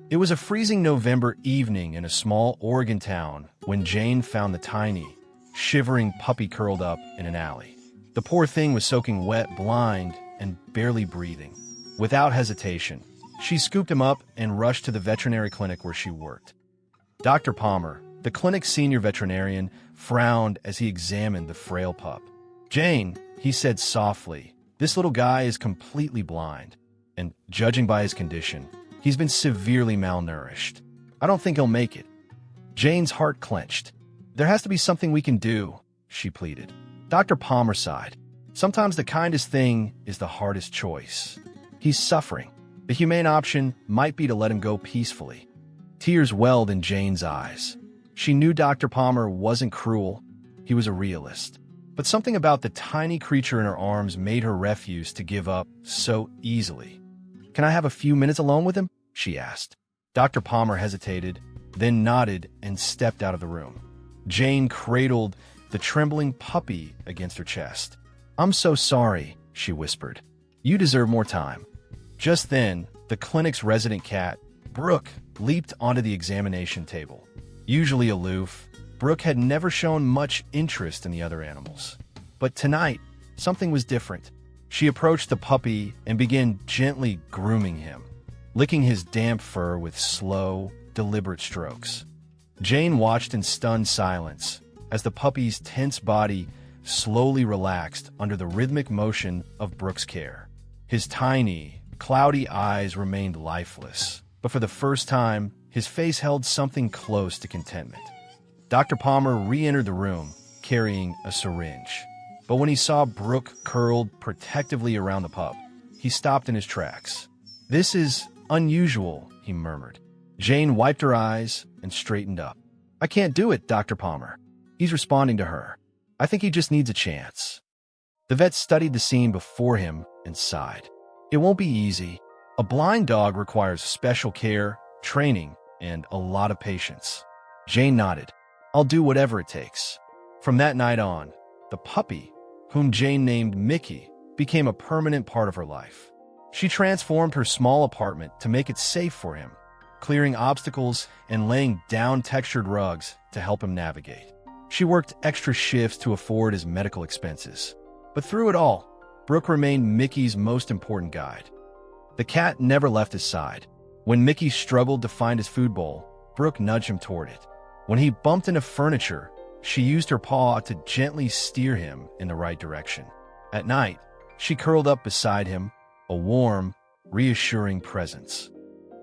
It was a freezing November evening in a small Oregon town when Jane found the tiny, shivering puppy curled up in an alley. The poor thing was soaking wet, blind, and barely breathing. Without hesitation, she scooped him up and rushed to the veterinary clinic where she worked. Dr. Palmer, the clinic's senior veterinarian, frowned as he examined the frail pup. "Jane," he said softly, "this little guy is completely blind, and judging by his condition, he's been severely malnourished. I don't think he'll make it." Jane's heart clenched. "There has to be something we can do," she pleaded. Dr. Palmer sighed. "Sometimes the kindest thing is the hardest choice. He's suffering. The humane option might be to let him go peacefully." Tears welled in Jane's eyes. She knew Dr. Palmer wasn't cruel. He was a realist. But something about the tiny creature in her arms made her refuse to give up so easily. "Can I have a few minutes alone with him?" she asked. Dr. Palmer hesitated, then nodded and stepped out of the room. Jane cradled the trembling puppy against her chest. "I'm so sorry," she whispered. "You deserve more time." Just then, the clinic's resident cat, Brooke, leaped onto the examination table. Usually aloof, Brooke had never shown much interest in the other animals. But tonight, something was different. She approached the puppy and began gently grooming him, licking his damp fur with slow, deliberate strokes. Jane watched in stunned silence as the puppy's tense body slowly relaxed under the rhythmic motion of Brooke's care. His tiny, cloudy eyes remained lifeless, but for the first time, his face held something close to contentment. Dr. Palmer re-entered the room, carrying a syringe. But when he saw Brooke curled protectively around the pup, he stopped in his tracks. "This is unusual," he murmured. Jane wiped her eyes and straightened up. "I can't do it, Dr. Palmer. He's responding to her. I think he just needs a chance." The vet studied the scene before him and sighed. "It won't be easy. A blind dog requires special care, training, and a lot of patience." Jane nodded. "I'll do whatever it takes." From that night on, the puppy, whom Jane named Mickey, became a permanent part of her life. She transformed her small apartment to make it safe for him, clearing obstacles and laying down textured rugs to help him navigate. She worked extra shifts to afford his medical expenses. But through it all, Brooke remained Mickey's most important guide. The cat never left his side. When Mickey struggled to find his food bowl, Brooke nudged him toward it. When he bumped into furniture, she used her paw to gently steer him in the right direction. At night, she curled up beside him, a warm, reassuring presence.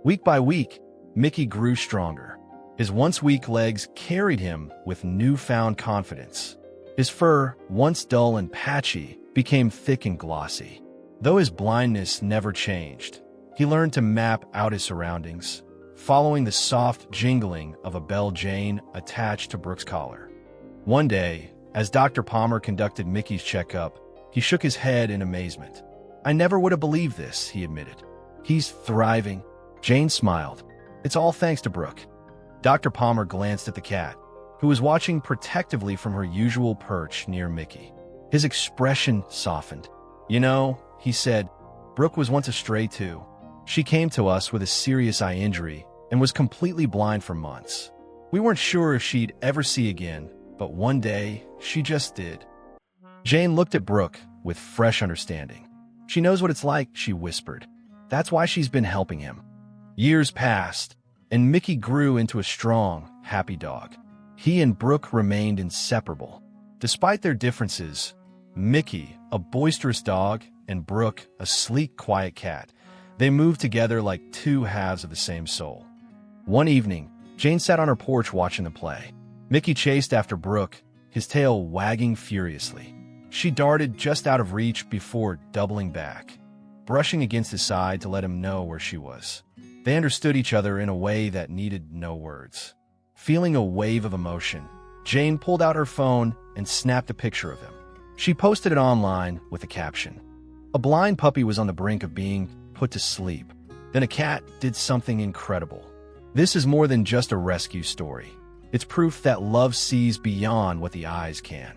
Week by week, Mickey grew stronger. His once weak legs carried him with newfound confidence. His fur, once dull and patchy, became thick and glossy. Though his blindness never changed, he learned to map out his surroundings, following the soft jingling of a bell Jane attached to Brooke's collar. One day, as Dr. Palmer conducted Mickey's checkup, he shook his head in amazement. "I never would have believed this," he admitted. "He's thriving." Jane smiled. "It's all thanks to Brooke." Dr. Palmer glanced at the cat, who was watching protectively from her usual perch near Mickey. His expression softened. "You know," he said, "Brooke was once a stray too. She came to us with a serious eye injury and was completely blind for months. We weren't sure if she'd ever see again, but one day, she just did." Jane looked at Brooke with fresh understanding. "She knows what it's like," she whispered. "That's why she's been helping him." Years passed, and Mickey grew into a strong, happy dog. He and Brooke remained inseparable. Despite their differences, Mickey, a boisterous dog, and Brooke, a sleek, quiet cat, they moved together like two halves of the same soul. One evening, Jane sat on her porch watching them play. Mickey chased after Brooke, his tail wagging furiously. She darted just out of reach before doubling back, brushing against his side to let him know where she was. They understood each other in a way that needed no words. Feeling a wave of emotion, Jane pulled out her phone and snapped a picture of him. She posted it online with a caption. A blind puppy was on the brink of being put to sleep. Then a cat did something incredible. This is more than just a rescue story. It's proof that love sees beyond what the eyes can.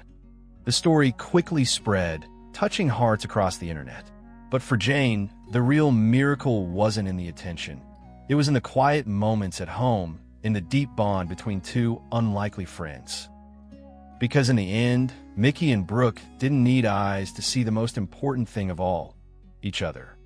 The story quickly spread, touching hearts across the internet. But for Jane, the real miracle wasn't in the attention. It was in the quiet moments at home, in the deep bond between two unlikely friends. Because in the end, Mickey and Brooke didn't need eyes to see the most important thing of all, each other.